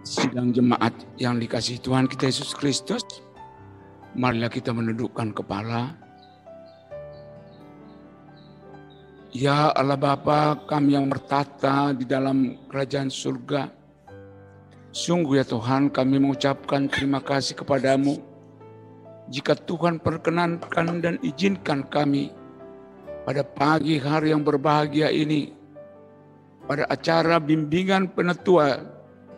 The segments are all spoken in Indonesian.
Sidang jemaat yang dikasihi Tuhan kita Yesus Kristus, marilah kita menundukkan kepala. Ya Allah Bapa, kami yang bertata di dalam kerajaan surga, sungguh ya Tuhan, kami mengucapkan terima kasih kepadamu. Jika Tuhan perkenankan dan izinkan kami pada pagi hari yang berbahagia ini, pada acara bimbingan penetua,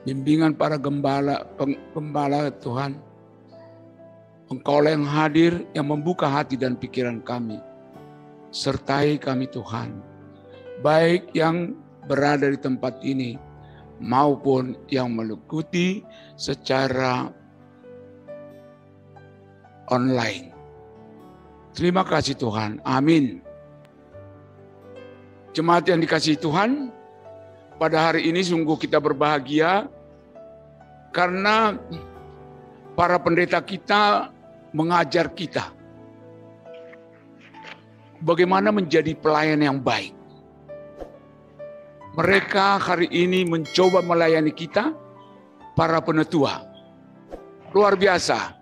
bimbingan para gembala Tuhan, Engkau yang hadir, yang membuka hati dan pikiran kami. Sertai kami Tuhan, baik yang berada di tempat ini, maupun yang mengikuti secara online. Terima kasih Tuhan, amin. Jemaat yang dikasihi Tuhan, pada hari ini sungguh kita berbahagia karena para pendeta kita mengajar kita bagaimana menjadi pelayan yang baik. Mereka hari ini mencoba melayani kita, para penetua. Luar biasa.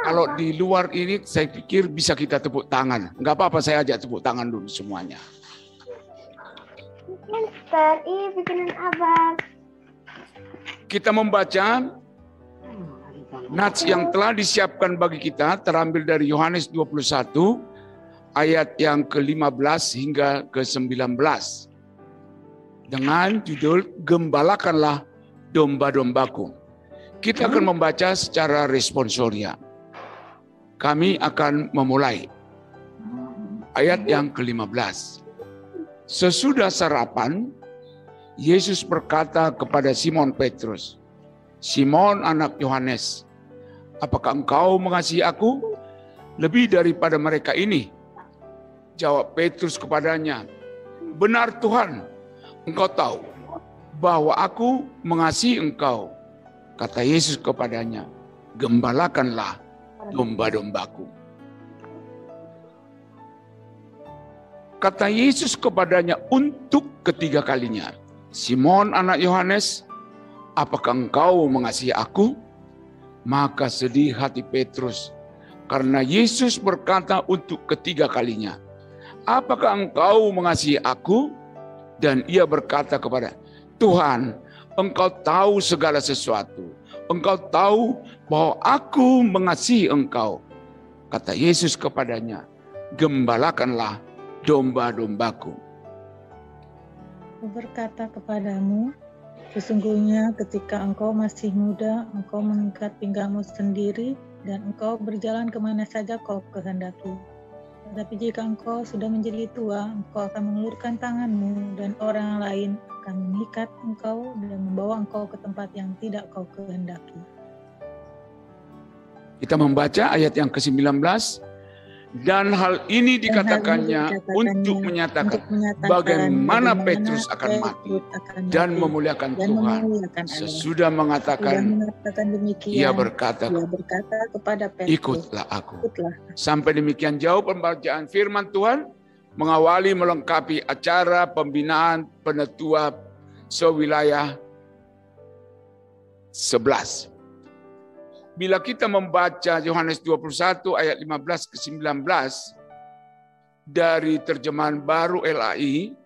Kalau di luar ini saya pikir bisa kita tepuk tangan. Enggak apa-apa, saya ajak tepuk tangan dulu semuanya. Bikinan abang. Kita membaca nats yang telah disiapkan bagi kita, terambil dari Yohanes 21, ayat yang ke-15 hingga ke-19. Dengan judul, Gembalakanlah domba-dombaku. Kita akan membaca secara responsoria. Kami akan memulai. Ayat yang ke-15. Sesudah sarapan, Yesus berkata kepada Simon Petrus, "Simon anak Yohanes, apakah engkau mengasihi aku lebih daripada mereka ini?" Jawab Petrus kepadanya, "Benar Tuhan, engkau tahu bahwa aku mengasihi engkau." Kata Yesus kepadanya, "Gembalakanlah domba-dombaku." Kata Yesus kepadanya untuk ketiga kalinya, "Simon anak Yohanes, apakah engkau mengasihi aku?" Maka sedih hati Petrus karena Yesus berkata untuk ketiga kalinya, "Apakah engkau mengasihi aku?" Dan ia berkata kepada, "Tuhan, engkau tahu segala sesuatu. Engkau tahu bahwa aku mengasihi engkau." Kata Yesus kepadanya, "Gembalakanlah domba-dombaku." Aku berkata kepadamu, sesungguhnya ketika engkau masih muda, engkau mengikat pinggangmu sendiri, dan engkau berjalan kemana saja kau kehendaki. Tetapi jika engkau sudah menjadi tua, engkau akan mengulurkan tanganmu, dan orang lain akan mengikat engkau dan membawa engkau ke tempat yang tidak kau kehendaki. Kita membaca ayat yang ke-19. Dan hal ini dikatakannya untuk menyatakan bagaimana Petrus akan mati dan memuliakan Tuhan. Sesudah mengatakan demikian, ia berkata kepada Petrus, "Ikutlah aku." Sampai demikian jauh pembacaan firman Tuhan, mengawali melengkapi acara pembinaan penetua sewilayah 11. Bila kita membaca Yohanes 21 ayat 15 ke 19 dari terjemahan baru LAI,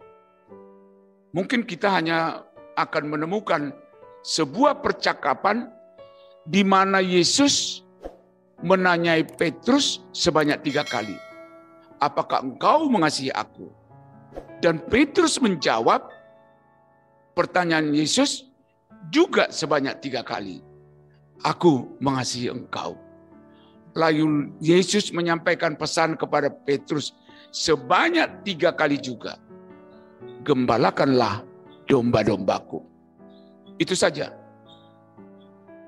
mungkin kita hanya akan menemukan sebuah percakapan di mana Yesus menanyai Petrus sebanyak 3 kali. "Apakah engkau mengasihi aku?" Dan Petrus menjawab pertanyaan Yesus juga sebanyak 3 kali. "Aku mengasihi engkau." Lalu Yesus menyampaikan pesan kepada Petrus sebanyak 3 kali juga. "Gembalakanlah domba-dombaku." Itu saja.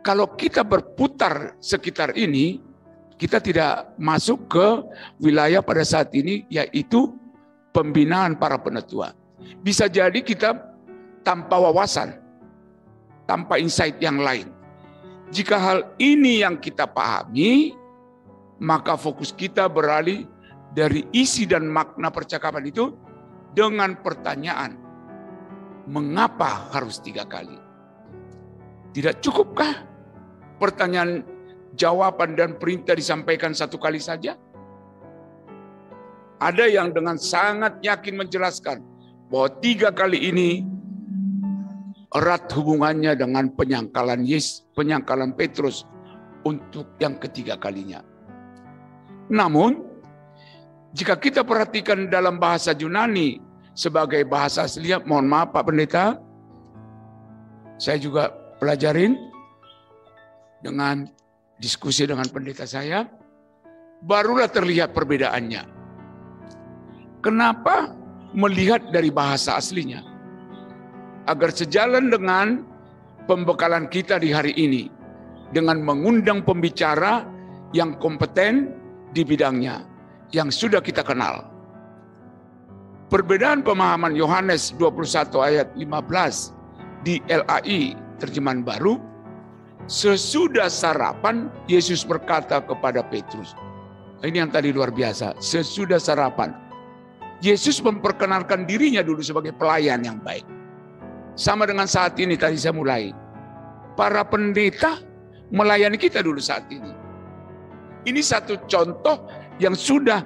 Kalau kita berputar sekitar ini, kita tidak masuk ke wilayah pada saat ini, yaitu pembinaan para penetua. Bisa jadi kita tanpa wawasan, tanpa insight yang lain. Jika hal ini yang kita pahami, maka fokus kita beralih dari isi dan makna percakapan itu dengan pertanyaan. Mengapa harus 3 kali? Tidak cukupkah pertanyaan, jawaban, dan perintah disampaikan 1 kali saja? Ada yang dengan sangat yakin menjelaskan bahwa 3 kali ini erat hubungannya dengan penyangkalan Petrus untuk yang ketiga kalinya. Namun, jika kita perhatikan dalam bahasa Yunani sebagai bahasa aslinya, mohon maaf Pak Pendeta, saya juga pelajarin dengan diskusi dengan pendeta saya, barulah terlihat perbedaannya. Kenapa melihat dari bahasa aslinya? Agar sejalan dengan pembekalan kita di hari ini, dengan mengundang pembicara yang kompeten di bidangnya, yang sudah kita kenal. Perbedaan pemahaman Yohanes 21 ayat 15 di LAI terjemahan baru, sesudah sarapan Yesus berkata kepada Petrus. Ini yang tadi luar biasa, sesudah sarapan. Yesus memperkenalkan dirinya dulu sebagai pelayan yang baik. Sama dengan saat ini tadi saya mulai. Para pendeta melayani kita dulu saat ini. Ini satu contoh yang sudah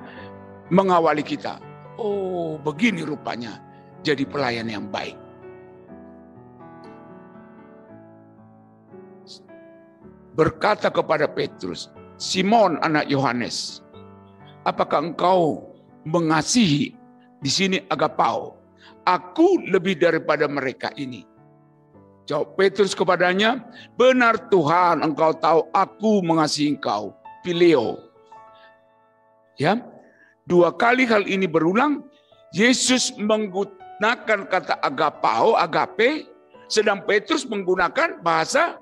mengawali kita. Oh, begini rupanya jadi pelayan yang baik. Berkata kepada Petrus, Simon anak Yohanes, apakah engkau mengasihi, di sini agapao, aku lebih daripada mereka ini? Jawab Petrus kepadanya, benar Tuhan, engkau tahu aku mengasihi engkau, Phileo. Ya, 2 kali hal ini berulang, Yesus menggunakan kata agapao, agape, sedang Petrus menggunakan bahasa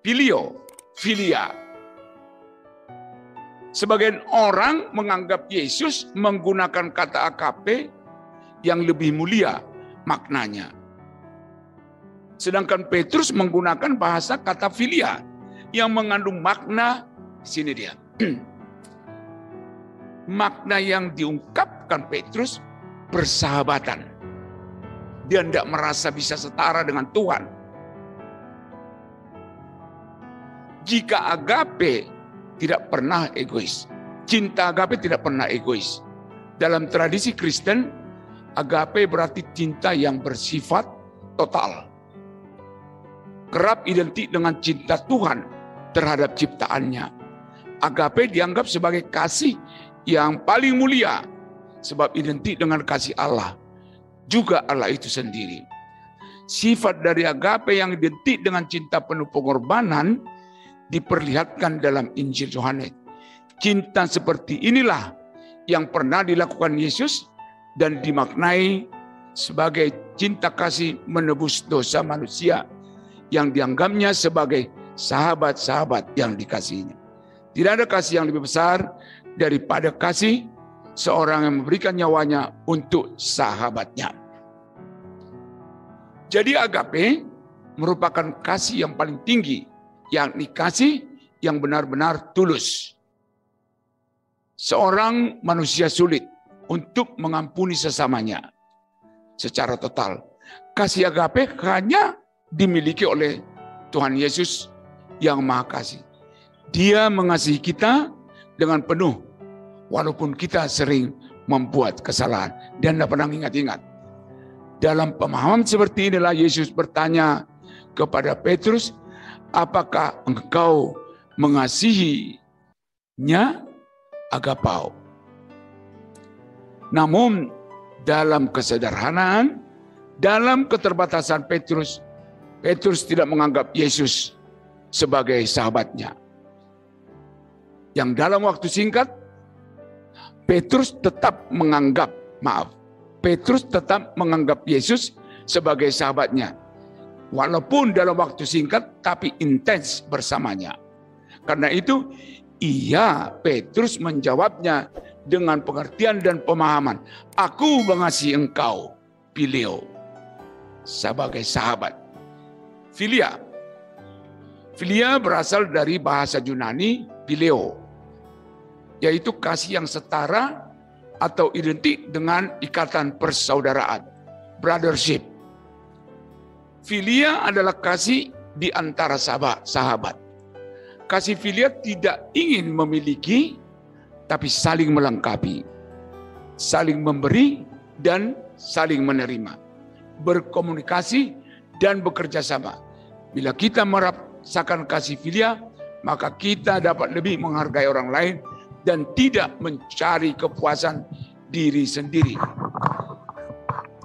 Phileo, filia. Sebagian orang menganggap Yesus menggunakan kata agape yang lebih mulia maknanya. Sedangkan Petrus menggunakan bahasa kata filia yang mengandung makna, sini dia. Makna yang diungkapkan Petrus persahabatan. Dia tidak merasa bisa setara dengan Tuhan. Jika agape tidak pernah egois. Cinta agape tidak pernah egois. Dalam tradisi Kristen, agape berarti cinta yang bersifat total. Kerap identik dengan cinta Tuhan terhadap ciptaannya. Agape dianggap sebagai kasih yang paling mulia, sebab identik dengan kasih Allah, juga Allah itu sendiri. Sifat dari agape yang identik dengan cinta penuh pengorbanan diperlihatkan dalam Injil Yohanes. Cinta seperti inilah yang pernah dilakukan Yesus dan dimaknai sebagai cinta kasih menebus dosa manusia yang dianggapnya sebagai sahabat-sahabat yang dikasihinya. Tidak ada kasih yang lebih besar daripada kasih seorang yang memberikan nyawanya untuk sahabatnya. Jadi agape merupakan kasih yang paling tinggi, yakni kasih yang benar-benar tulus. Seorang manusia sulit untuk mengampuni sesamanya secara total. Kasih agape hanya dimiliki oleh Tuhan Yesus yang Maha Kasih. Dia mengasihi kita dengan penuh, walaupun kita sering membuat kesalahan dan tidak pernah ingat-ingat. Dalam pemahaman seperti inilah Yesus bertanya kepada Petrus, apakah engkau mengasihinya? Agapao. Namun dalam kesederhanaan, dalam keterbatasan Petrus tidak menganggap Yesus sebagai sahabatnya. Yang dalam waktu singkat, Petrus tetap menganggap Yesus sebagai sahabatnya. Walaupun dalam waktu singkat, tapi intens bersamanya. Karena itu, Petrus menjawabnya dengan pengertian dan pemahaman. Aku mengasihi engkau, Phileo, sebagai sahabat. Filia berasal dari bahasa Yunani, Phileo, yaitu kasih yang setara atau identik dengan ikatan persaudaraan, brothership. Filia adalah kasih di antara sahabat. Kasih filia tidak ingin memiliki, tapi saling melengkapi, saling memberi dan saling menerima, berkomunikasi dan bekerja sama. Bila kita merasakan kasih filia, maka kita dapat lebih menghargai orang lain dan tidak mencari kepuasan diri sendiri.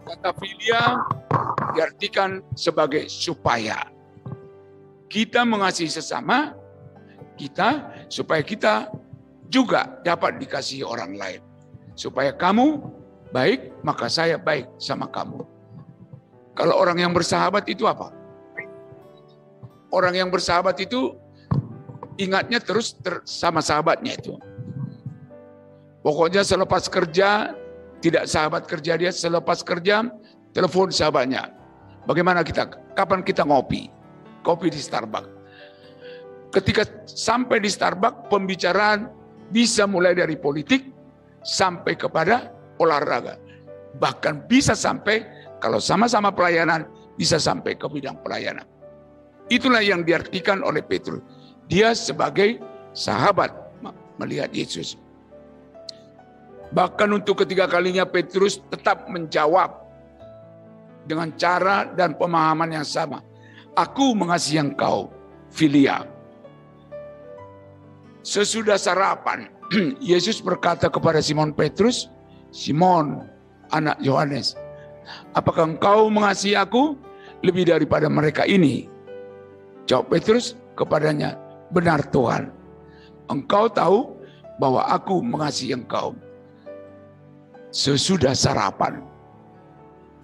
Kata filia diartikan sebagai supaya. Kita mengasihi sesama kita supaya kita juga dapat dikasihi orang lain. Supaya kamu baik, maka saya baik sama kamu. Kalau orang yang bersahabat itu apa? Orang yang bersahabat itu ingatnya terus sama sahabatnya itu. Pokoknya selepas kerja, tidak sahabat kerja dia, selepas kerja, telepon sahabatnya. Bagaimana kita? Kapan kita ngopi? Kopi di Starbucks. Ketika sampai di Starbucks, pembicaraan bisa mulai dari politik sampai kepada olahraga. Bahkan bisa sampai, kalau sama-sama pelayanan, bisa sampai ke bidang pelayanan. Itulah yang diartikan oleh Petrus. Dia sebagai sahabat melihat Yesus. Bahkan untuk ketiga kalinya Petrus tetap menjawab dengan cara dan pemahaman yang sama. Aku mengasihi engkau, filia. Sesudah sarapan, Yesus berkata kepada Simon Petrus, Simon, anak Yohanes, apakah engkau mengasihi aku lebih daripada mereka ini? Jawab Petrus kepadanya, benar Tuhan. Engkau tahu bahwa aku mengasihi engkau. Sesudah sarapan,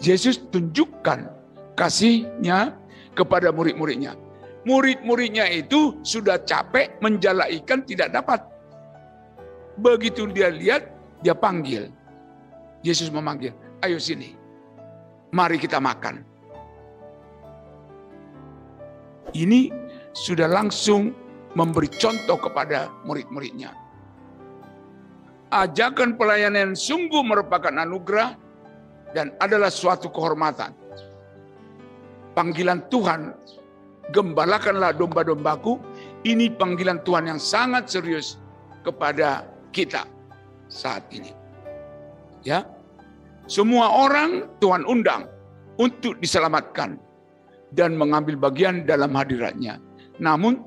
Yesus tunjukkan kasihnya kepada murid-muridnya. Murid-muridnya itu sudah capek menjala ikan tidak dapat. Begitu dia lihat, dia panggil. Yesus memanggil, ayo sini, mari kita makan. Ini sudah langsung memberi contoh kepada murid-muridnya. Ajakan pelayanan sungguh merupakan anugerah dan adalah suatu kehormatan. Panggilan Tuhan, gembalakanlah domba-dombaku, ini panggilan Tuhan yang sangat serius kepada kita saat ini. Ya, semua orang Tuhan undang untuk diselamatkan dan mengambil bagian dalam hadiratnya. Namun,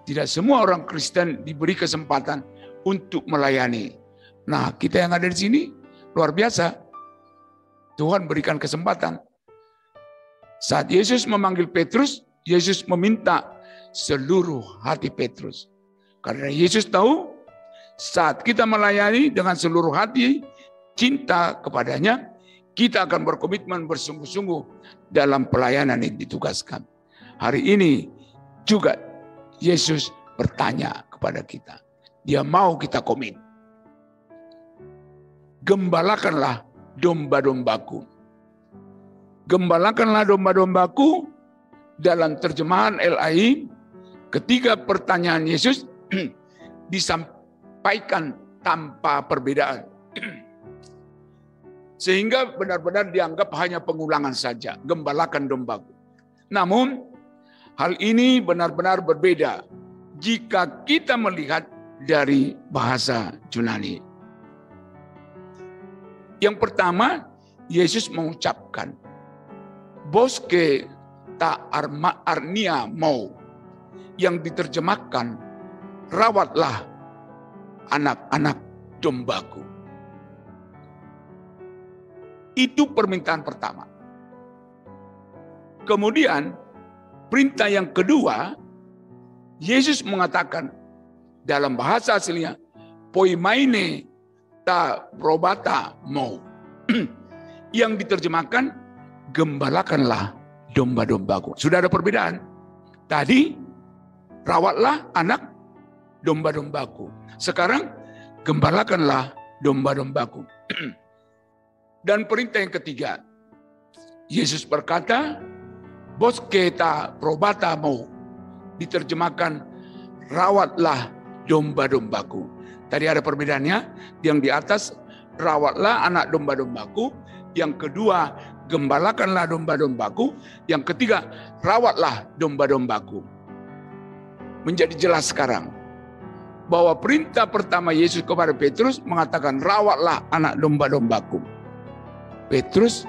tidak semua orang Kristen diberi kesempatan untuk melayani. Nah, kita yang ada di sini luar biasa. Tuhan berikan kesempatan. Saat Yesus memanggil Petrus, Yesus meminta seluruh hati Petrus. Karena Yesus tahu saat kita melayani dengan seluruh hati, cinta kepadanya, kita akan berkomitmen bersungguh-sungguh dalam pelayanan yang ditugaskan. Hari ini juga Yesus bertanya kepada kita. Dia mau kita komit. Gembalakanlah domba-dombaku. Gembalakanlah domba-dombaku dalam terjemahan LAI, ketiga pertanyaan Yesus disampaikan tanpa perbedaan. Sehingga benar-benar dianggap hanya pengulangan saja, gembalakan dombaku. Namun, hal ini benar-benar berbeda jika kita melihat dari bahasa Yunani. Yang pertama, Yesus mengucapkan, Boske ta arnia mau, yang diterjemahkan, rawatlah anak-anak dombaku. Itu permintaan pertama. Kemudian, perintah yang kedua, Yesus mengatakan dalam bahasa aslinya, poimaine ta probata mau, yang diterjemahkan, gembalakanlah domba-dombaku. Sudah ada perbedaan. Tadi, rawatlah anak domba-dombaku. Sekarang, gembalakanlah domba-dombaku. Dan perintah yang ketiga, Yesus berkata, Boske ta probata mau, diterjemahkan, rawatlah domba-dombaku. Tadi ada perbedaannya, yang di atas, rawatlah anak domba-dombaku, yang kedua, gembalakanlah domba-dombaku. Yang ketiga, rawatlah domba-dombaku. Menjadi jelas sekarang bahwa perintah pertama Yesus kepada Petrus mengatakan, rawatlah anak domba-dombaku. Petrus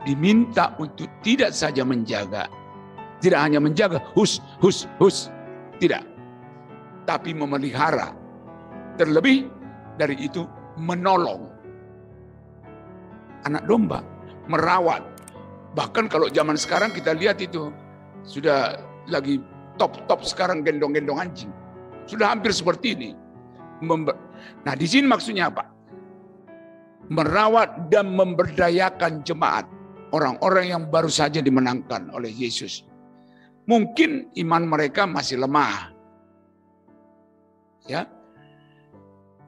diminta untuk tidak saja menjaga, tidak hanya menjaga, hus, tidak, tapi memelihara. Terlebih dari itu, menolong anak domba, merawat. Bahkan kalau zaman sekarang kita lihat itu sudah lagi top sekarang gendong-gendong anjing. Sudah hampir seperti ini. Nah, di sini maksudnya apa? Merawat dan memberdayakan jemaat, orang-orang yang baru saja dimenangkan oleh Yesus. Mungkin iman mereka masih lemah. Ya.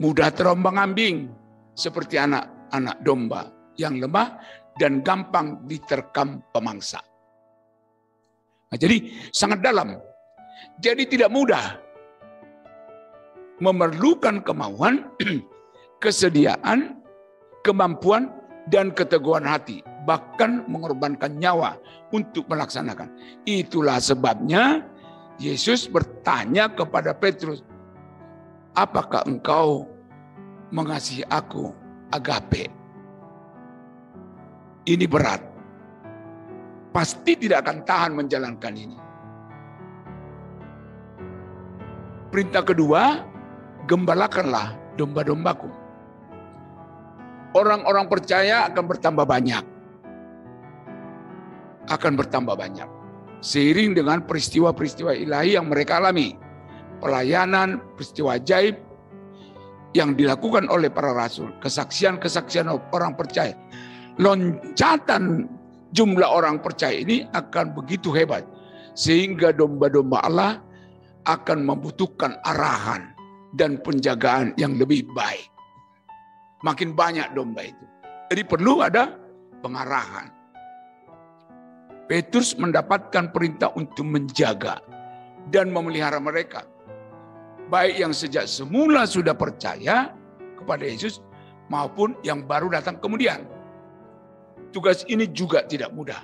Mudah terombang-ambing seperti anak-anak domba yang lemah dan gampang diterkam pemangsa. Nah, jadi sangat dalam. Jadi tidak mudah. Memerlukan kemauan, kesediaan, kemampuan, dan keteguhan hati. Bahkan mengorbankan nyawa untuk melaksanakan. Itulah sebabnya Yesus bertanya kepada Petrus, apakah engkau mengasihi aku? Agape. Ini berat. Pasti tidak akan tahan menjalankan ini. Perintah kedua, gembalakanlah domba-dombaku. Orang-orang percaya akan bertambah banyak. Akan bertambah banyak. Seiring dengan peristiwa-peristiwa ilahi yang mereka alami. Pelayanan, peristiwa ajaib yang dilakukan oleh para rasul. Kesaksian-kesaksian orang percaya. Loncatan jumlah orang percaya ini akan begitu hebat. Sehingga domba-domba Allah akan membutuhkan arahan dan penjagaan yang lebih baik. Makin banyak domba itu. Jadi perlu ada pengarahan. Petrus mendapatkan perintah untuk menjaga dan memelihara mereka. Baik yang sejak semula sudah percaya kepada Yesus maupun yang baru datang kemudian. Tugas ini juga tidak mudah.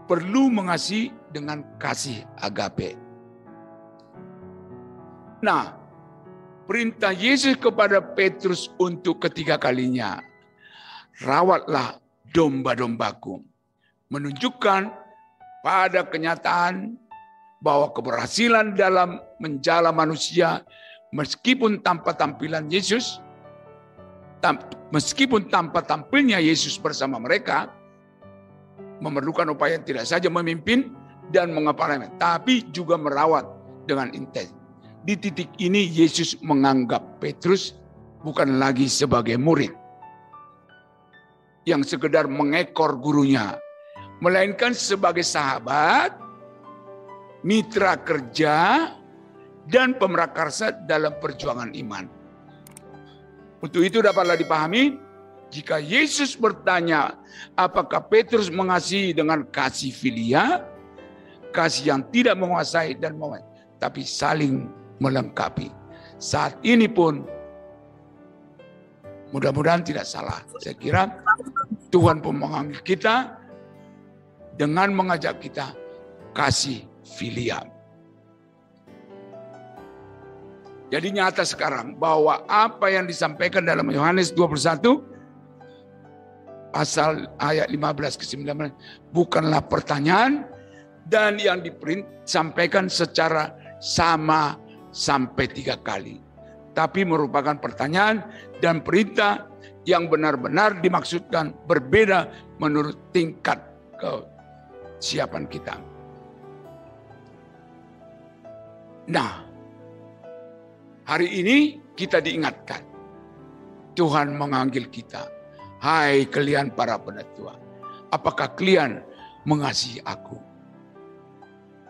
Perlu mengasihi dengan kasih agape. Nah, perintah Yesus kepada Petrus untuk ketiga kalinya, rawatlah domba-dombaku, menunjukkan pada kenyataan bahwa keberhasilan dalam menjala manusia, meskipun tanpa tampilan Yesus, meskipun tanpa tampilnya Yesus bersama mereka, memerlukan upaya tidak saja memimpin dan mengepalai, tapi juga merawat dengan intens. Di titik ini Yesus menganggap Petrus bukan lagi sebagai murid yang sekedar mengekor gurunya, melainkan sebagai sahabat, mitra kerja, dan pemrakarsa dalam perjuangan iman. Untuk itu dapatlah dipahami, jika Yesus bertanya apakah Petrus mengasihi dengan kasih filia, kasih yang tidak menguasai dan menguasai, tapi saling melengkapi. Saat ini pun mudah-mudahan tidak salah. Saya kira Tuhan pun mengambil kita dengan mengajak kita kasih filia. Jadi nyata sekarang bahwa apa yang disampaikan dalam Yohanes 21 pasal ayat 15 ke 19 bukanlah pertanyaan dan yang disampaikan secara sama sampai 3 kali. Tapi merupakan pertanyaan dan perintah yang benar-benar dimaksudkan berbeda menurut tingkat kesiapan kita. Nah, hari ini kita diingatkan. Tuhan memanggil kita. Hai kalian para penatua, apakah kalian mengasihi aku?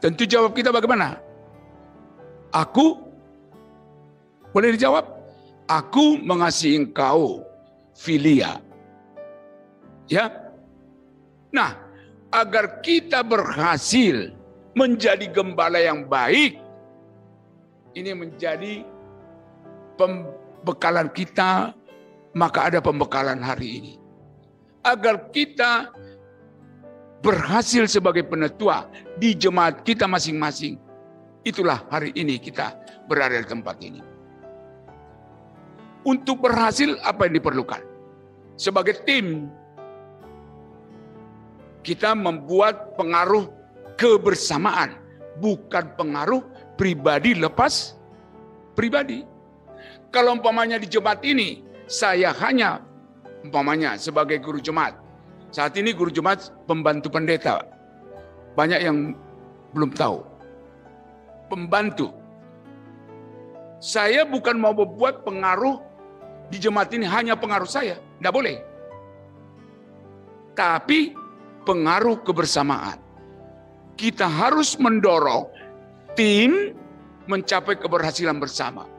Tentu jawab kita bagaimana? Aku, boleh dijawab? Aku mengasihi engkau, filia. Ya. Nah, agar kita berhasil menjadi gembala yang baik, ini menjadi pembekalan kita, maka ada pembekalan hari ini. Agar kita berhasil sebagai penetua di jemaat kita masing-masing. Itulah hari ini kita berada di tempat ini. Untuk berhasil apa yang diperlukan? Sebagai tim, kita membuat pengaruh kebersamaan, bukan pengaruh pribadi lepas pribadi. Kalau umpamanya di jemaat ini, saya hanya umpamanya sebagai guru jemaat. Saat ini guru jemaat pembantu pendeta. Banyak yang belum tahu. Pembantu. Saya bukan mau membuat pengaruh di jemaat ini hanya pengaruh saya. Tidak boleh. Tapi pengaruh kebersamaan. Kita harus mendorong tim mencapai keberhasilan bersama.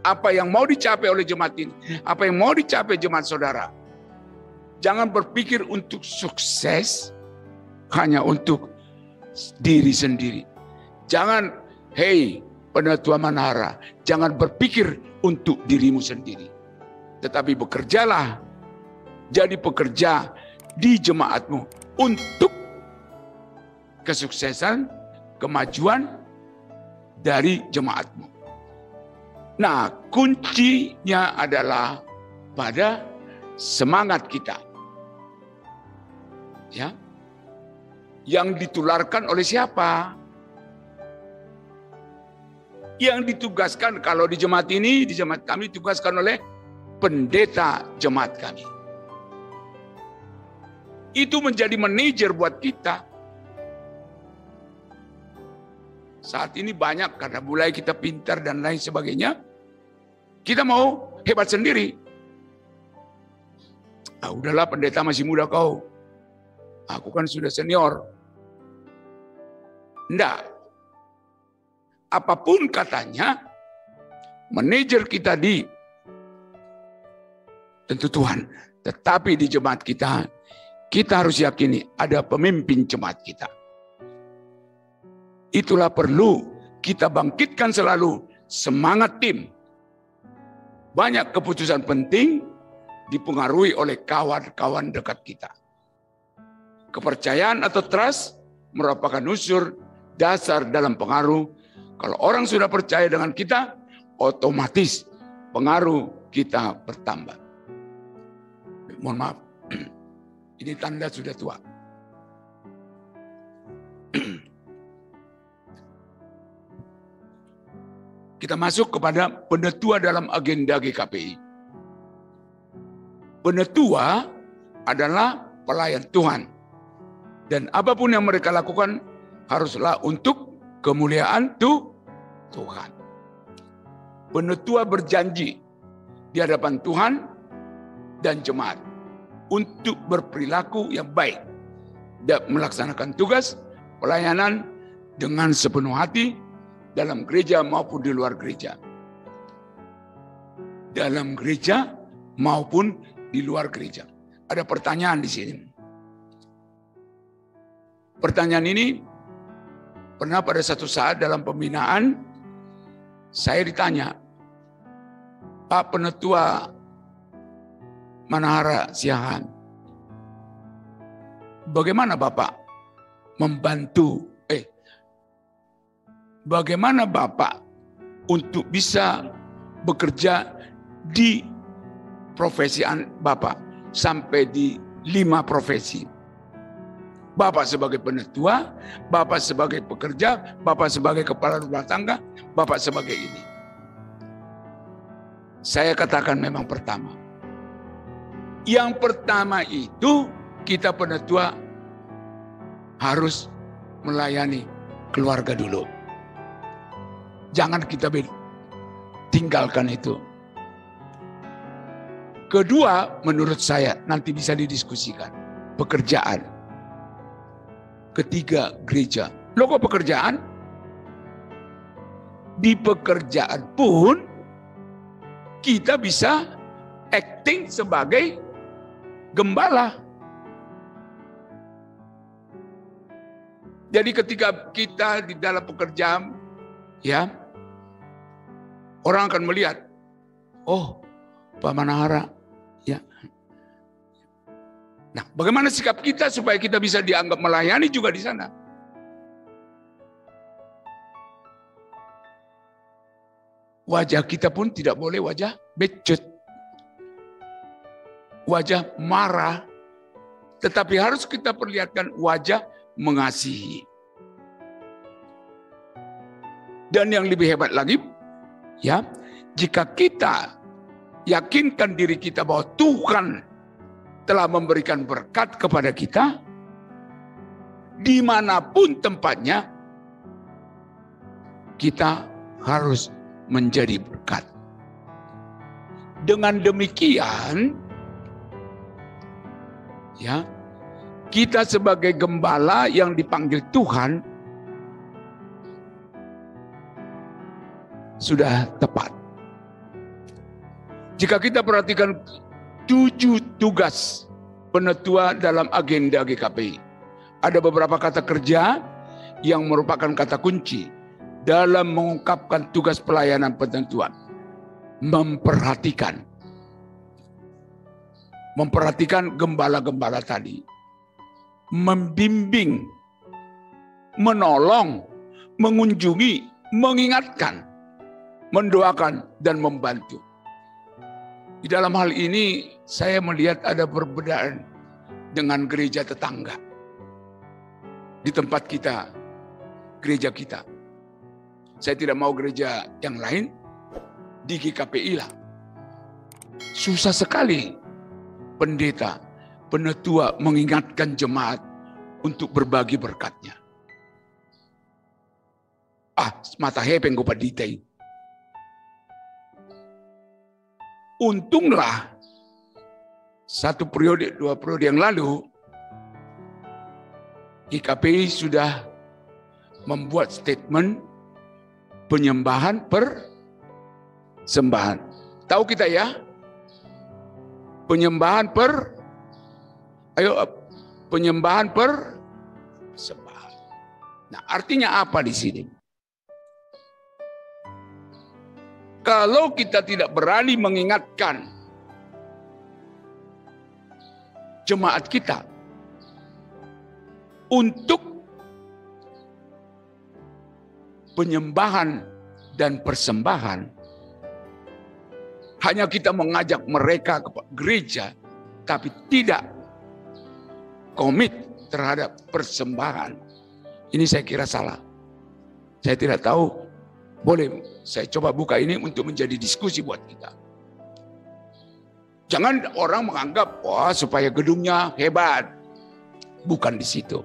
Apa yang mau dicapai oleh jemaat ini, apa yang mau dicapai jemaat saudara. Jangan berpikir untuk sukses hanya untuk diri sendiri. Jangan, hei penetua Manara, jangan berpikir untuk dirimu sendiri. Tetapi bekerjalah, jadi pekerja di jemaatmu untuk kesuksesan, kemajuan dari jemaatmu. Nah, kuncinya adalah pada semangat kita. Ya. Yang ditularkan oleh siapa? Yang ditugaskan kalau di jemaat ini, di jemaat kami ditugaskan oleh pendeta jemaat kami. Itu menjadi manajer buat kita. Saat ini banyak karena mulai kita pintar dan lain sebagainya. Kita mau hebat sendiri. Ah, udahlah pendeta masih muda kau. Aku kan sudah senior. Enggak. Apapun katanya, manajer kita tentu Tuhan. Tetapi di jemaat kita harus yakini ada pemimpin jemaat kita. Itulah perlu kita bangkitkan selalu semangat tim. Banyak keputusan penting dipengaruhi oleh kawan-kawan dekat kita. Kepercayaan atau trust merupakan unsur dasar dalam pengaruh. Kalau orang sudah percaya dengan kita, otomatis pengaruh kita bertambah. Mohon maaf, ini tanda sudah tua. Kita masuk kepada penetua dalam agenda GKPI. Penetua adalah pelayan Tuhan. Dan apapun yang mereka lakukan haruslah untuk kemuliaan Tuhan. Penetua berjanji di hadapan Tuhan dan jemaat untuk berperilaku yang baik dan melaksanakan tugas pelayanan dengan sepenuh hati dalam gereja maupun di luar gereja. Dalam gereja maupun di luar gereja. Ada pertanyaan di sini. Pertanyaan ini pernah pada satu saat dalam pembinaan saya ditanya, Pak Penetua Manara Siahaan, bagaimana Bapak membantu bagaimana Bapak untuk bisa bekerja di profesi Bapak sampai di 5 profesi. Bapak sebagai penetua, Bapak sebagai pekerja, Bapak sebagai kepala rumah tangga, Bapak sebagai ini. Saya katakan memang pertama. Yang pertama itu kita penetua harus melayani keluarga dulu. Jangan kita tinggalkan itu. Kedua, menurut saya nanti bisa didiskusikan, pekerjaan. Ketiga, gereja. Loh kok pekerjaan? Di pekerjaan pun kita bisa acting sebagai gembala. Jadi ketika kita di dalam pekerjaan, ya, orang akan melihat, oh, Pak Manara, ya, Nah, bagaimana sikap kita supaya kita bisa dianggap melayani juga di sana? Wajah kita pun tidak boleh wajah becet, wajah marah, tetapi harus kita perlihatkan wajah mengasihi. Dan yang lebih hebat lagi, ya, jika kita yakinkan diri kita bahwa Tuhan telah memberikan berkat kepada kita, dimanapun tempatnya, kita harus menjadi berkat. Dengan demikian, ya, kita sebagai gembala yang dipanggil Tuhan sudah tepat. Jika kita perhatikan 7 tugas penetua dalam agenda GKPI, ada beberapa kata kerja yang merupakan kata kunci dalam mengungkapkan tugas pelayanan penetuan. Memperhatikan gembala-gembala tadi, membimbing, menolong, mengunjungi, mengingatkan, mendoakan, dan membantu. Di dalam hal ini saya melihat ada perbedaan dengan gereja tetangga. Di tempat kita, gereja kita. Saya tidak mau gereja yang lain, di GKPI lah. Susah sekali pendeta, penetua mengingatkan jemaat untuk berbagi berkatnya. Mata hepeng gue paditai. Untunglah 1 periode, 2 periode yang lalu, GKPI sudah membuat statement penyembahan persembahan. Tahu kita ya? Penyembahan persembahan. Nah, artinya apa di sini? Kalau kita tidak berani mengingatkan jemaat kita untuk penyembahan dan persembahan, hanya kita mengajak mereka ke gereja, tapi tidak komit terhadap persembahan. Ini saya kira salah. Saya tidak tahu, boleh saya coba buka ini untuk menjadi diskusi buat kita. Jangan orang menganggap, wah supaya gedungnya hebat. Bukan di situ.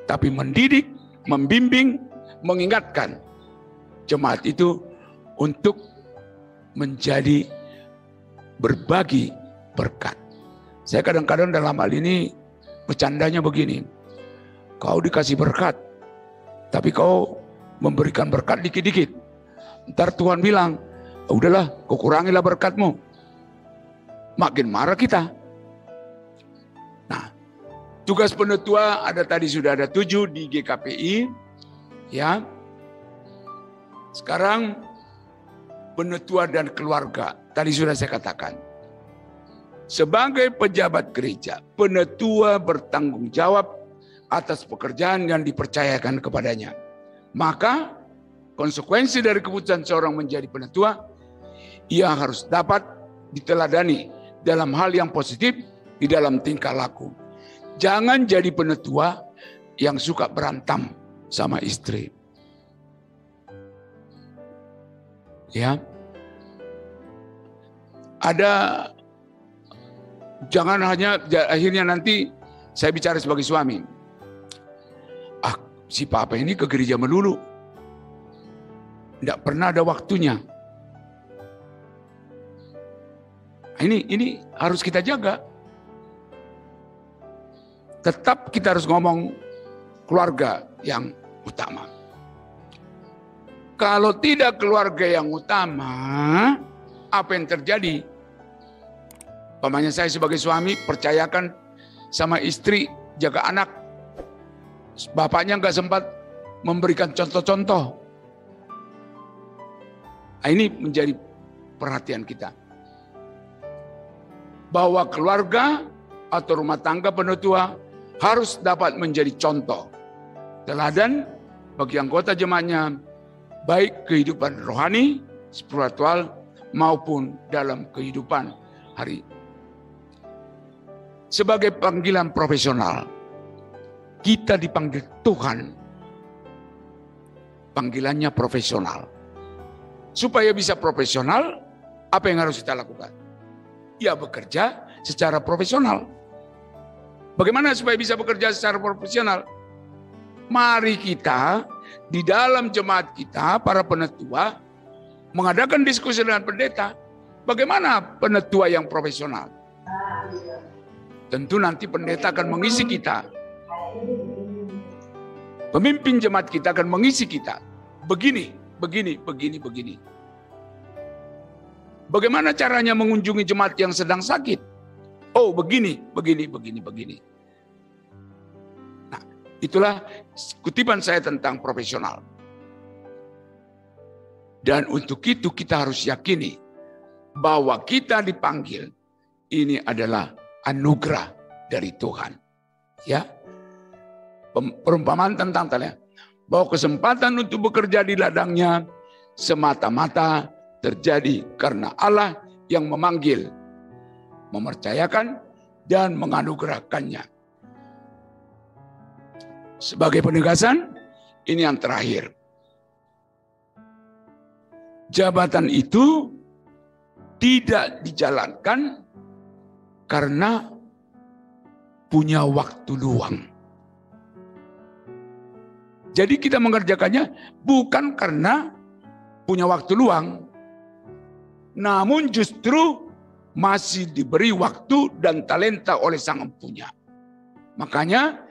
Tapi mendidik, membimbing, mengingatkan jemaat itu untuk menjadi berbagi berkat. Saya kadang-kadang dalam hal ini bercandanya begini. Kau dikasih berkat, tapi kau memberikan berkat dikit-dikit. Ntar Tuhan bilang, udahlah kau kurangilah berkatmu. Makin marah kita. Nah, tugas penetua ada tadi sudah ada 7 di GKPI. Ya. Sekarang penetua dan keluarga. Tadi sudah saya katakan. Sebagai pejabat gereja, penetua bertanggung jawab atas pekerjaan yang dipercayakan kepadanya. Maka konsekuensi dari keputusan seorang menjadi penetua, ia harus dapat diteladani dalam hal yang positif di dalam tingkah laku. Jangan jadi penetua yang suka berantem sama istri. Ya. Jangan hanya akhirnya nanti saya bicara sebagai suami. Si papa ini ke gereja melulu. Tidak pernah ada waktunya. Ini harus kita jaga. Tetap kita harus ngomong keluarga yang utama. Kalau tidak keluarga yang utama, apa yang terjadi? Pamannya saya sebagai suami percayakan sama istri jaga anak. Bapaknya nggak sempat memberikan contoh-contoh. Ini menjadi perhatian kita. Bahwa keluarga atau rumah tangga penetua harus dapat menjadi contoh, teladan bagi anggota jemaatnya, baik kehidupan rohani, spiritual, maupun dalam kehidupan hari. Sebagai panggilan profesional, kita dipanggil Tuhan, panggilannya profesional. Supaya bisa profesional, apa yang harus kita lakukan? Ya, bekerja secara profesional. Bagaimana supaya bisa bekerja secara profesional? Mari kita di dalam jemaat kita, para penetua, mengadakan diskusi dengan pendeta. Bagaimana penetua yang profesional? Tentu nanti pendeta akan mengisi kita. Pemimpin jemaat kita akan mengisi kita. Begini. Bagaimana caranya mengunjungi jemaat yang sedang sakit? Oh, begini. Nah, itulah kutipan saya tentang profesional. Dan untuk itu kita harus yakini bahwa kita dipanggil, ini adalah anugerah dari Tuhan. Ya, perumpamaan tentang talian, bahwa kesempatan untuk bekerja di ladangnya semata-mata terjadi karena Allah yang memanggil, mempercayakan, dan menganugerahkannya. Sebagai penegasan, ini yang terakhir. Jabatan itu tidak dijalankan karena punya waktu luang. Jadi kita mengerjakannya bukan karena punya waktu luang, namun justru masih diberi waktu dan talenta oleh Sang Empunya. Makanya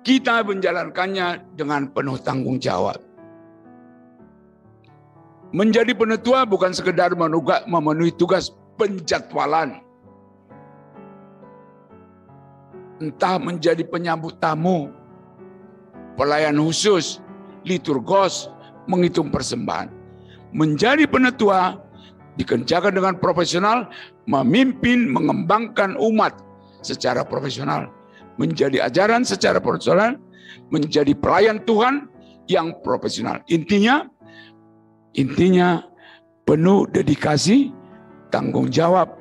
kita menjalankannya dengan penuh tanggung jawab. Menjadi penetua bukan sekedar memenuhi tugas penjadwalan. Entah menjadi penyambut tamu, pelayan khusus, liturgos, menghitung persembahan. Menjadi penetua dikerjakan dengan profesional, memimpin, mengembangkan umat secara profesional, menjadi ajaran secara profesional, menjadi pelayan Tuhan yang profesional. Intinya penuh dedikasi, tanggung jawab,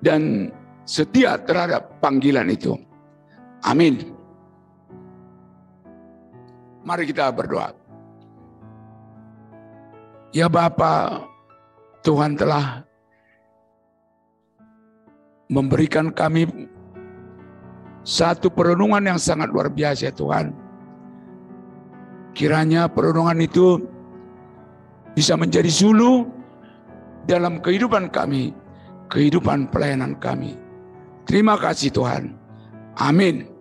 dan setia terhadap panggilan itu. Amin. Mari kita berdoa. Ya Bapa, Tuhan telah memberikan kami satu perenungan yang sangat luar biasa, Tuhan. Kiranya perenungan itu bisa menjadi suluh dalam kehidupan kami, kehidupan pelayanan kami. Terima kasih Tuhan. Amin.